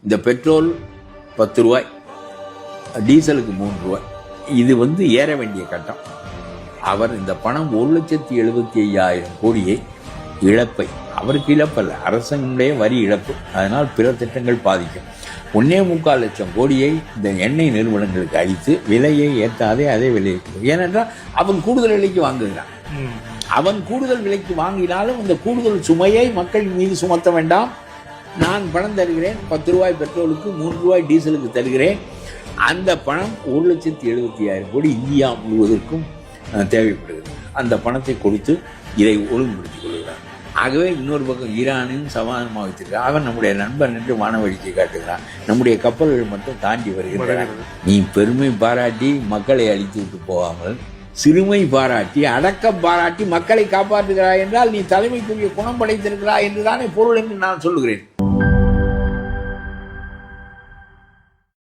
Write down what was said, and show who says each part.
Speaker 1: இந்த பெட்ரோல் 10 ரூபாய், டீசலுக்கு 3 ரூபாய். இது ஏற வேண்டிய கட்டம். அவர் இந்த பணம் 1,75,000 கோடியை இழப்பை, அவருக்கு இழப்பல்ல, அரசனுடைய வரி இழப்பு, அதனால் பிற திட்டங்கள் பாதிக்கும். 1.25 லட்சம் கோடியை இந்த எண்ணெய் நிறுவனங்களுக்கு அளித்து விலையை ஏற்றாதே அதே விலைக்கு, ஏனென்றால் அவன் கூடுதல் விலைக்கு வாங்குகிறான். அவன் கூடுதல் விலைக்கு வாங்கினாலும் இந்த கூடுதல் சுமையை மக்கள் மீது சுமத்த வேண்டாம். நான் பணம் தருகிறேன், 10 ரூபாய் பெட்ரோலுக்கு 3 ரூபாய் டீசலுக்கு தருகிறேன். அந்த பணம் 1,75,000 கோடி இந்தியா முழுவதற்கும் தேவைப்படுகிறது. அந்த பணத்தை கொடுத்து இதை ஒழுங்குபடுத்திக் கொள்கிறார். ஆகவே இன்னொரு பக்கம் ஈரானின் சமாதானமாக வைத்திருக்கிறார். அவன் நம்முடைய நண்பன் என்று வானவழிக்கை காட்டுகிறான். நம்முடைய கப்பல்கள் மட்டும் தாண்டி வருகின்றன. நீ பெருமை பாராட்டி மக்களை அழித்து விட்டு போகாமல் சிறுமை பாராட்டி அடக்கம் பாராட்டி மக்களை காப்பாற்றுகிறாய் என்றால் நீ தலைமைக்குரிய குணம் படைத்திருக்கிறாய் என்றுதானே பொருள் என்று நான் சொல்லுகிறேன்.